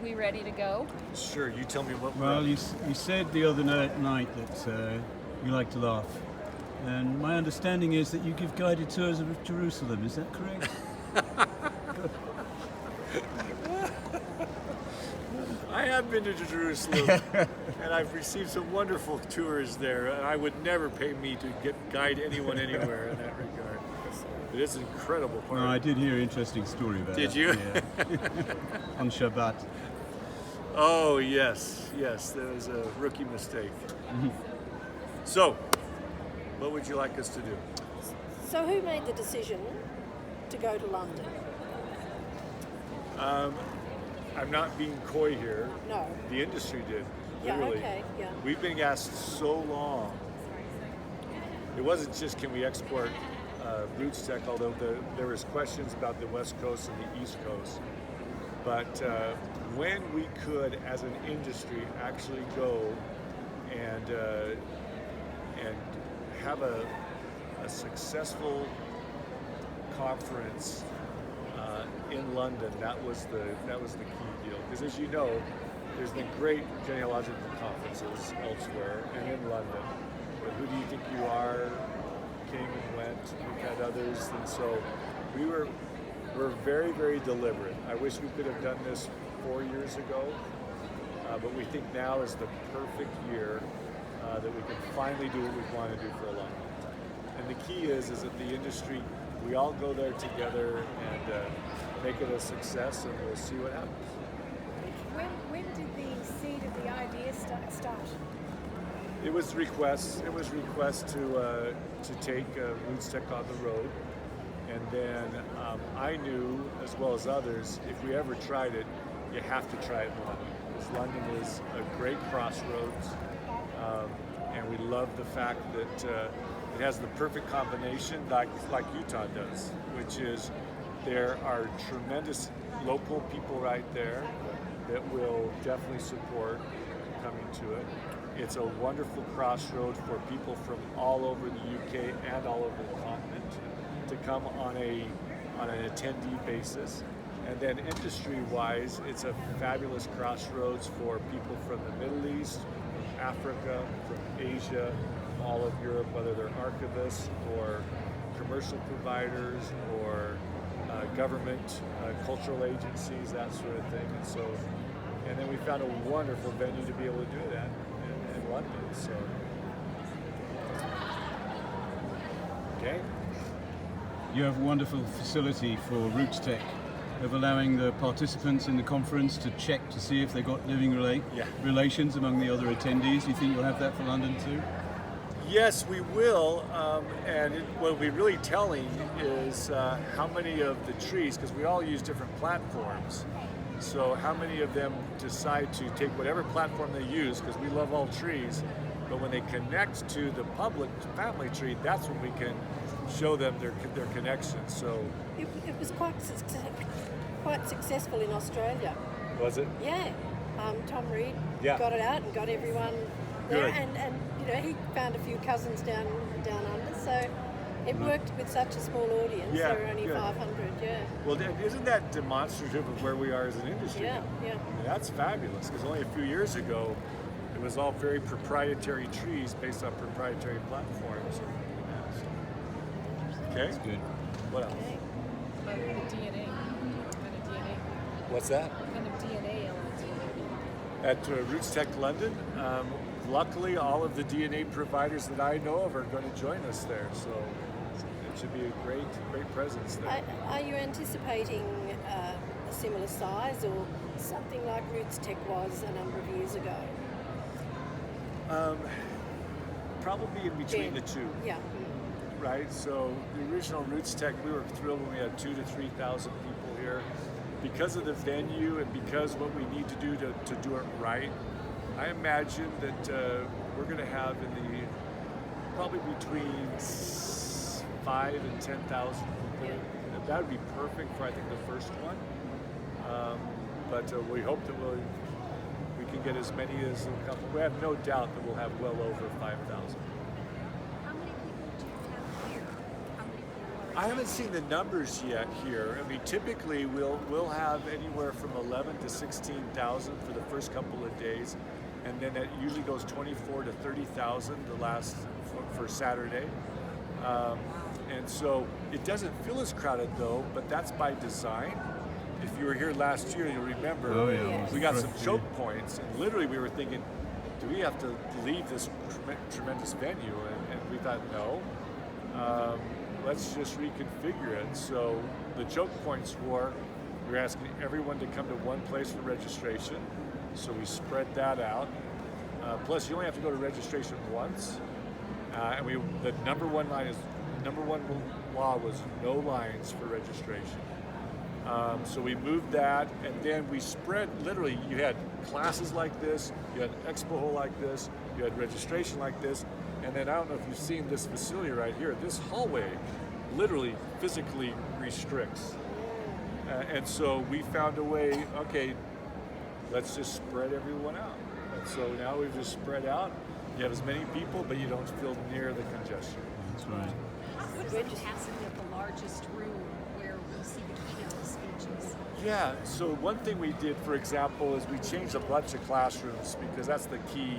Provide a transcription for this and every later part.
we ready to go? Sure, you tell me what. Well, you said the other night that you like to laugh. And my understanding is that you give guided tours of Jerusalem. Is that correct? I have been to Jerusalem, and I've received some wonderful tours there. And I would never pay me to guide anyone anywhere in that regard. It is an incredible part. No, I did hear an interesting story about Did that. you? Yeah. On Shabbat. Oh, yes, that was a rookie mistake. So, what would you like us to do? So who made the decision to go to London? I'm not being coy here. No. The industry did. Yeah, Literally. okay, yeah. We've been asked so long. It wasn't just can we export RootsTech, although there was questions about the West Coast and the East Coast. But when we could, as an industry, actually go and have a successful conference in London, that was the key deal. Because as you know, there's been great genealogical conferences elsewhere and in London. But who do you think you are? King went. We've had others, and so we're very, very deliberate. I wish we could have done this 4 years ago, but we think now is the perfect year that we can finally do what we've wanted to do for a long time. And the key is that the industry, we all go there together and make it a success, and we'll see what happens. When did the seed of the idea start? It was requests. It was requests to take RootsTech on the road, and then I knew, as well as others, if we ever tried it, you have to try it in London. Because London is a great crossroads, and we love the fact that it has the perfect combination, like Utah does, which is there are tremendous local people right there that will definitely support coming to it. It's a wonderful crossroad for people from all over the UK and all over the continent to come on an attendee basis. And then industry-wise, it's a fabulous crossroads for people from the Middle East, from Africa, from Asia, from all of Europe, whether they're archivists or commercial providers or government, cultural agencies, that sort of thing. And then we found a wonderful venue to be able to do that in London. So, okay. You have a wonderful facility for RootsTech of allowing the participants in the conference to check to see if they've got living relations among the other attendees. Do you think you'll have that for London too? Yes, we will, and what will be really telling is how many of the trees, because we all use different platforms, so how many of them decide to take whatever platform they use, because we love all trees, but when they connect to the public family tree, that's when we can show them their connection. So It was quite successful in Australia. was it? Yeah. Tom Reed Yeah. got it out and got everyone there, Good. and he found a few cousins down under, so it worked with such a small audience. Yeah, There were only good. 500, yeah. Well, isn't that demonstrative of where we are as an industry? Yeah, yeah. I mean, that's fabulous, because only a few years ago, it was all very proprietary trees based on proprietary platforms. Okay. That's good. What else? Okay. About the DNA. What kind of DNA? What's that? What kind of DNA elements will At RootsTech London, luckily all of the DNA providers that I know of are going to join us there, so it should be a great presence there. Are you anticipating a similar size or something like RootsTech was a number of years ago? Probably in between the two. Yeah. Right, so the original RootsTech, we were thrilled when we had 2,000 to 3,000 people here. Because of the venue and because what we need to do to do it right, I imagine that we're going to have probably between 5,000 and 10,000 people. And that would be perfect for, I think, the first one. But we hope that we can get as many as will come. We have no doubt that we'll have well over 5,000. How many people do you have here? How many people are I haven't seen the numbers yet here. I mean, typically we'll have anywhere from 11 to 16,000 for the first couple of days, and then it usually goes 24 to 30,000 the last for Saturday. And so it doesn't feel as crowded though, but that's by design. If you were here last year, you'll remember we got some choke points, and literally we were thinking, do we have to leave this tremendous venue? And we thought, no. Let's just reconfigure it. So the choke points were, we were asking everyone to come to one place for registration. So we spread that out. Plus, you only have to go to registration once. And the number one law was no lines for registration. So we moved that, and then we spread, literally, you had classes like this, you had an expo hall like this, you had registration like this, and then I don't know if you've seen this facility right here, this hallway literally physically restricts. And so we found a way, okay, let's just spread everyone out. And so now we've just spread out, you have as many people, but you don't feel near the congestion. That's right. What is the capacity of the largest room where we see the keynote speeches? Yeah, so one thing we did, for example, is we changed a bunch of classrooms because that's the key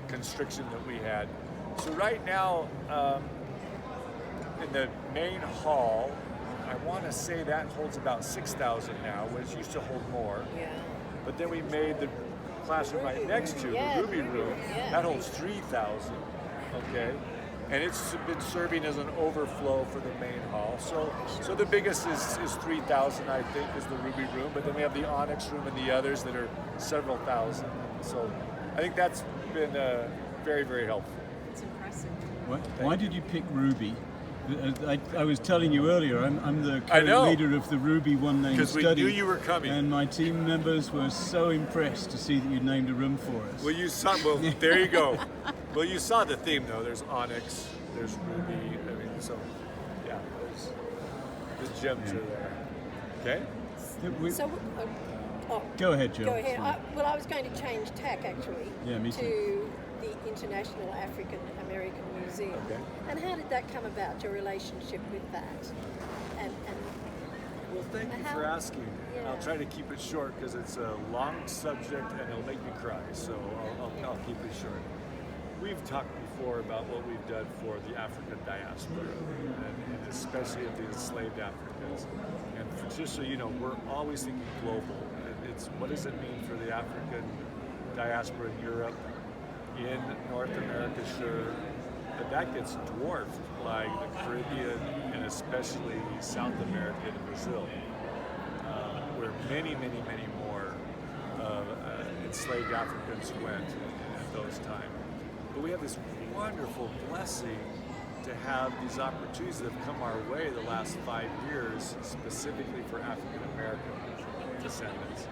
constriction that we had. So right now, in the main hall, I want to say that holds about 6,000 now, which used to hold more. Yeah. But then we made the classroom right next to, the Ruby Room, that holds 3,000, okay? And it's been serving as an overflow for the main hall. So the biggest is 3,000, I think, is the Ruby Room, but then we have the Onyx Room and the others that are several thousand. So I think that's been very, very helpful. It's impressive. Why did you pick Ruby? I was telling you earlier, I'm the co-leader of the Ruby One Name Study. Because we knew you were coming. And my team members were so impressed to see that you'd named a room for us. Well, there you go. Well, you saw the theme though. There's Onyx, there's Ruby. I mean, so yeah, the gems are there. Okay. So, Go ahead, Jill. go ahead. I was going to change tack actually Yeah, me too. to the International African American Museum. Okay. And how did that come about, your relationship with that? And Well, thank you How- for asking. yeah. I'll try to keep it short because it's a long subject and it'll make me cry. So I'll keep it short. We've talked before about what we've done for the African diaspora, and especially of the enslaved Africans. And just so you know, we're always thinking global. It's what does it mean for the African diaspora in Europe, in North America, sure, but that gets dwarfed by the Caribbean and especially South America and Brazil, where many, many, many more enslaved Africans went at those times. But we have this wonderful blessing to have these opportunities that have come our way the last 5 years, specifically for African American descendants.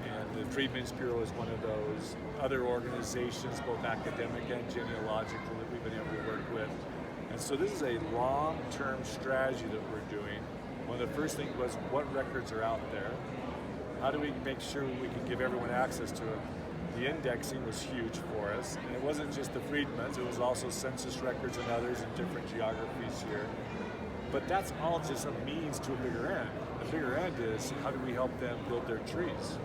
And the Freedmen's Bureau is one of those. Other organizations, both academic and genealogical, that we've been able to work with. And so this is a long-term strategy that we're doing. One of the first things was what records are out there. How do we make sure we can give everyone access to it? The indexing was huge for us, and it wasn't just the Freedmen's, it was also census records and others in different geographies here. But that's all just a means to a bigger end. The bigger end is how do we help them build their trees?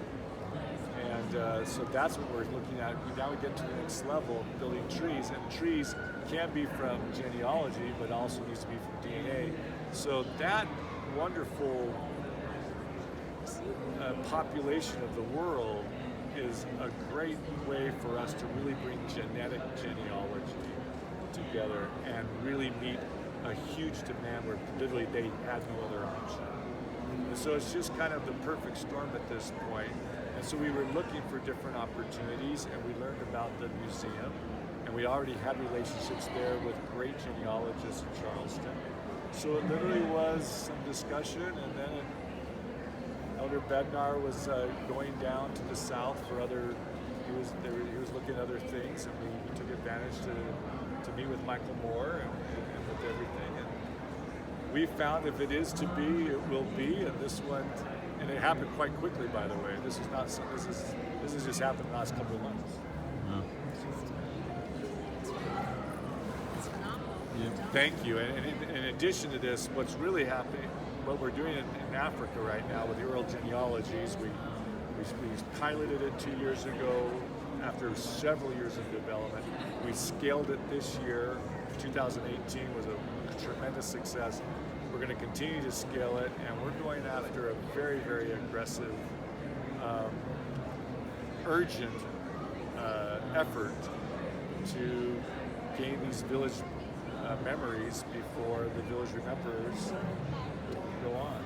And so that's what we're looking at. Now we get to the next level, building trees, and trees can be from genealogy, but also needs to be from DNA. So that wonderful population of the world is a great way for us to really bring genetic genealogy together and really meet a huge demand where literally they had no other option. And so it's just kind of the perfect storm at this point. And so we were looking for different opportunities, and we learned about the museum, and we already had relationships there with great genealogists in Charleston. So it literally was some discussion, and then Elder Bednar was going down to the south for other. He was looking at other things, and we took advantage to meet with Michael Moore and with everything. And we found if it is to be, it will be. And this one, and it happened quite quickly, by the way. This is not. This has just happened the last couple of months. It's phenomenal. Yeah. Thank you. And in addition to this, what's really happening, what we're doing in Africa right now with the oral genealogies, we piloted it 2 years ago after several years of development. We scaled it this year. 2018 was a tremendous success. We're going to continue to scale it, and we're going after a very, very aggressive, urgent effort to gain these village memories before the village rememberers go on.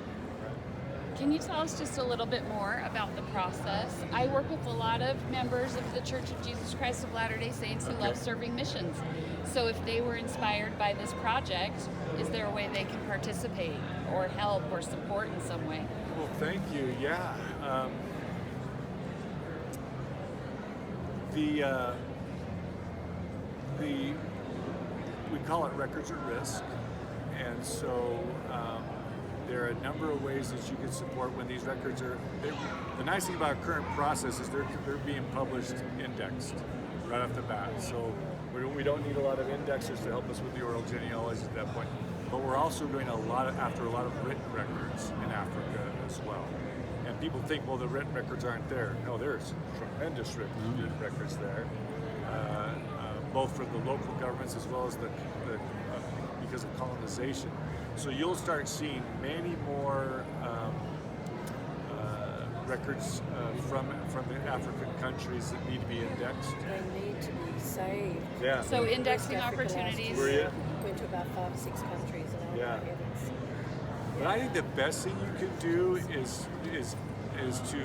Can you tell us just a little bit more about the process? I work with a lot of members of the Church of Jesus Christ of Latter-day Saints who love serving missions. So if they were inspired by this project, is there a way they can participate or help or support in some way? Well, thank you. Yeah. We call it records at risk, and so there are a number of ways that you can support when these records are. The nice thing about our current process is they're being published indexed right off the bat. So we don't need a lot of indexers to help us with the oral genealogies at that point. But we're also doing after a lot of written records in Africa as well. And people think, well, the written records aren't there. No, there's tremendous written records there, both for the local governments as well as because of colonization. So you'll start seeing many more records from the African countries that need to be indexed. They need to be saved. Yeah. So indexing West Africa opportunities. Were you? Went to about 5 or 6 countries, and oh Yeah. my heavens. But I think the best thing you can do is to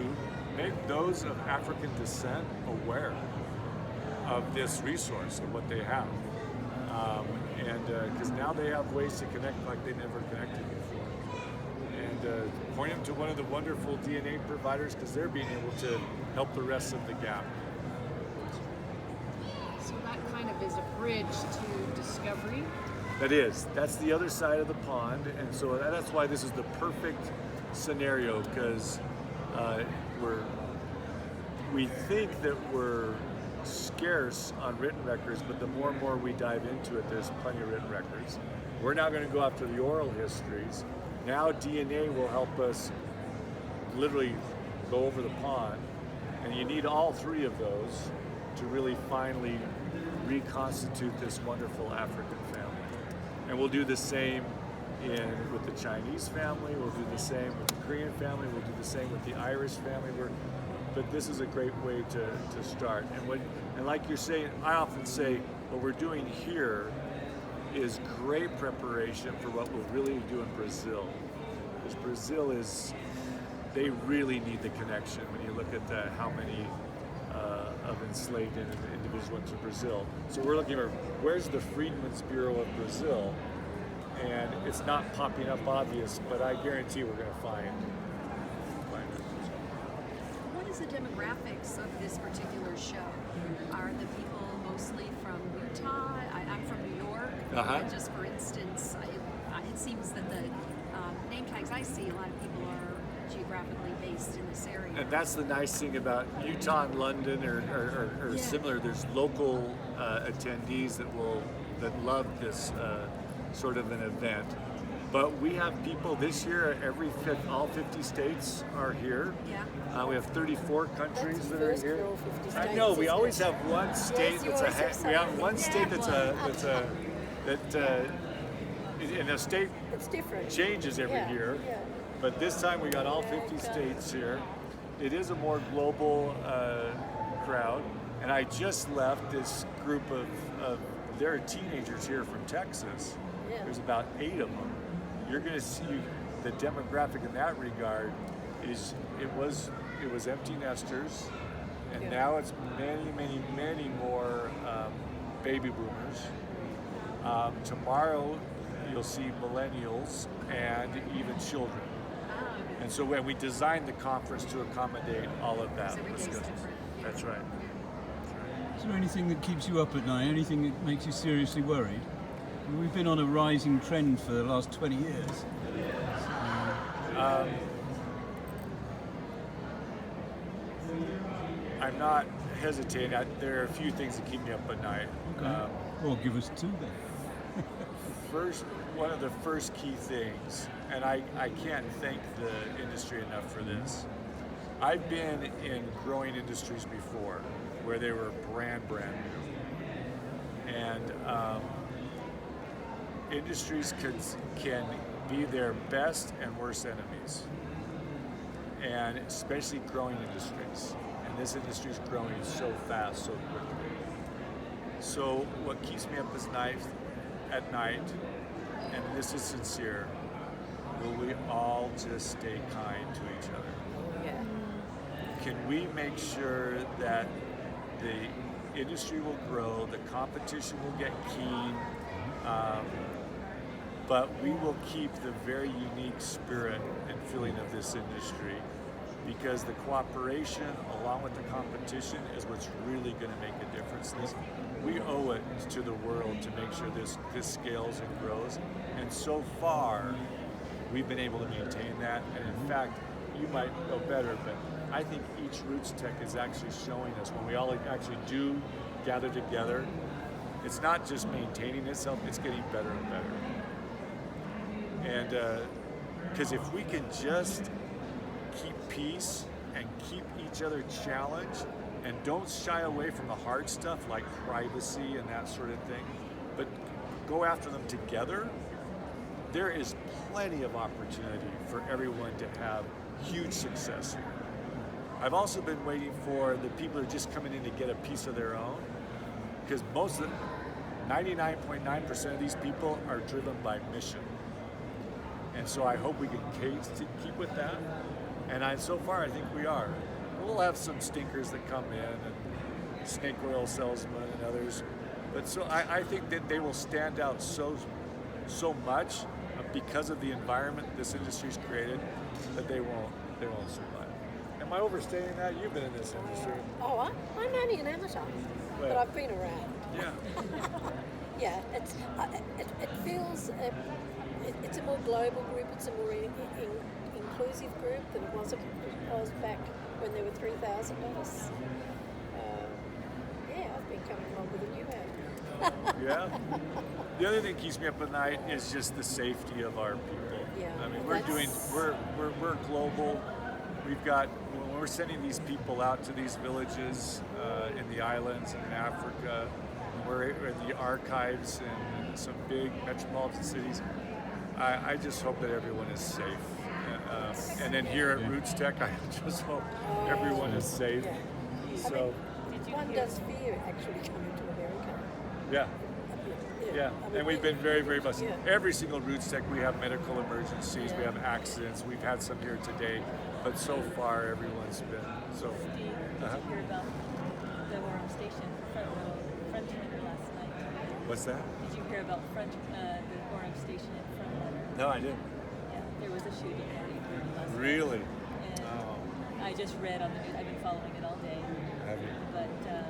make those of African descent aware of this resource, of what they have. And because now they have ways to connect like they never connected before. And point them to one of the wonderful DNA providers because they're being able to help the rest of the gap. So that kind of is a bridge to discovery. That's the other side of the pond, and so that's why this is the perfect scenario because we think that we're scarce on written records, but the more and more we dive into it, there's plenty of written records. We're now going to go after the oral histories. Now DNA will help us literally go over the pond, and you need all three of those to really finally reconstitute this wonderful African family. And we'll do the same with the Chinese family, we'll do the same with the Korean family, we'll do the same with the Irish family. But this is a great way to start. And like you're saying, I often say what we're doing here is great preparation for what we'll really do in Brazil. Because Brazil they really need the connection when you look at how many of enslaved individuals went to Brazil. So we're looking for where's the Freedmen's Bureau of Brazil, and it's not popping up obvious, but I guarantee we're going to find it. What is the demographics of this particular show? Are the people mostly from Utah? I'm from New York. And just for instance, it seems that the name tags I see, a lot of people are geographically based in this area. And that's the nice thing about Utah and London or similar. There's local attendees that love this sort of an event. But we have people this year. All 50 states are here. Yeah. We have 34 countries That's that are first here. for all 50 I states, know. We isn't always it? have one state Yes, you always have we have something. one state and a state It's different. changes every year. Yeah. But this time we got all 50 states here. It is a more global crowd. And I just left this group of there are teenagers here from Texas. Yeah. There's about 8 of them. You're going to see the demographic in that regard is it was empty nesters, and now it's many more baby boomers. Tomorrow you'll see millennials and even children. And so when we designed the conference to accommodate all of that. Every day's different. That's right. Is there anything that keeps you up at night? Anything that makes you seriously worried? We've been on a rising trend for the last 20 years. I'm not hesitating. There are a few things that keep me up at night. Okay. Well, give us two then. one of the first key things, and I can't thank the industry enough for this. I've been in growing industries before where they were brand new. And industries can be their best and worst enemies. And especially growing industries. And this industry is growing so fast, so quickly. So what keeps me up at night, and this is sincere, will we all just stay kind to each other? Yeah. Can we make sure that the industry will grow, the competition will get keen, but we will keep the very unique spirit and feeling of this industry, because the cooperation along with the competition is what's really going to make a difference. We owe it to the world to make sure this scales and grows, and so far we've been able to maintain that. And in fact, you might know better, but I think each RootsTech is actually showing us, when we all actually do gather together, it's not just maintaining itself, it's getting better and better. And because if we can just keep peace and keep each other challenged and don't shy away from the hard stuff like privacy and that sort of thing, but go after them together, there is plenty of opportunity for everyone to have huge success here. I've also been waiting for the people who are just coming in to get a piece of their own, because 99.9% of these people are driven by mission. And so I hope we can keep with that. And so far I think we are. We'll have some stinkers that come in, and snake oil salesmen and others. But so I think that they will stand out so much because of the environment this industry's created that they won't survive. Am I overstating that? You've been in this industry. Oh, I'm only an amateur, but I've been around. Yeah. Yeah, it feels it's a more global group. It's a more inclusive group than it was back when there were 3,000 of us. Yeah, I've been coming longer than you have. Yeah. The other thing that keeps me up at night is just the safety of our people. Yeah. I mean, we're global. We've got, when we're sending these people out to these villages in the islands and in Africa, we're in the archives in some big metropolitan cities. I just hope that everyone is safe. And then here at RootsTech, I just hope everyone is safe. Yeah. So, one does fear actually coming to America. yeah. Yeah, and we've been very, very blessed. Yeah. Every single RootsTech, we have medical emergencies, we have accidents, we've had some here today, but so far everyone's been so. Steve, did you hear about the Orem Station front runner last night? What's that? Did you hear about the Orem Station in front runner? No, I didn't. Yeah, there was a shooting at 8:30 last night. Really? And I just read on the news. I've been following it all day. Have you? But the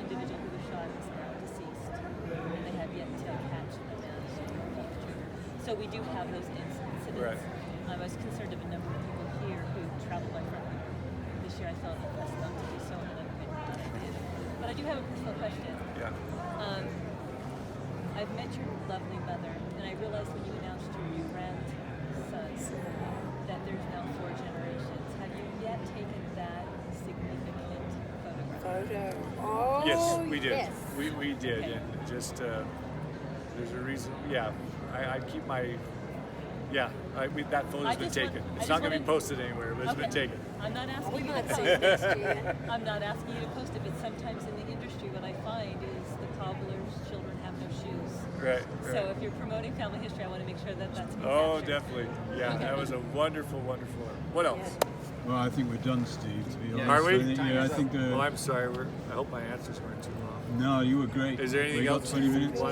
individual who was shot is now deceased, and they have yet to catch the man who pulled the trigger. So we do have those incidents. Right. I was concerned of a number of people here who travel by front runner. This year I felt impressed enough to do so, and I couldn't, and I did. But I do have a personal question. Yeah. I've met your lovely mother, and I realized when you announced your grandson that there's now 4 generations. Have you yet taken that significant photograph? Oh, Yes, we did. Yes. We did, Okay. and just there's a reason. Yeah, I keep my. Yeah, that photo's been taken. It's not going to be posted anywhere, but it's been taken. I'm not asking We you to might post see it. it next year. I'm not asking you to post it, but sometimes in the industry, what I find is the cobbler's children have no shoes. Right. So if you're promoting family history, I want to make sure that that's being Oh, captured. definitely. Yeah, that was a wonderful, wonderful one. What else? Well, I think we're done, Steve, to be honest. Are we? I think Well, I'm sorry. I hope my answers weren't too long. no, you were great. Is there anything We got else 20 you minutes? want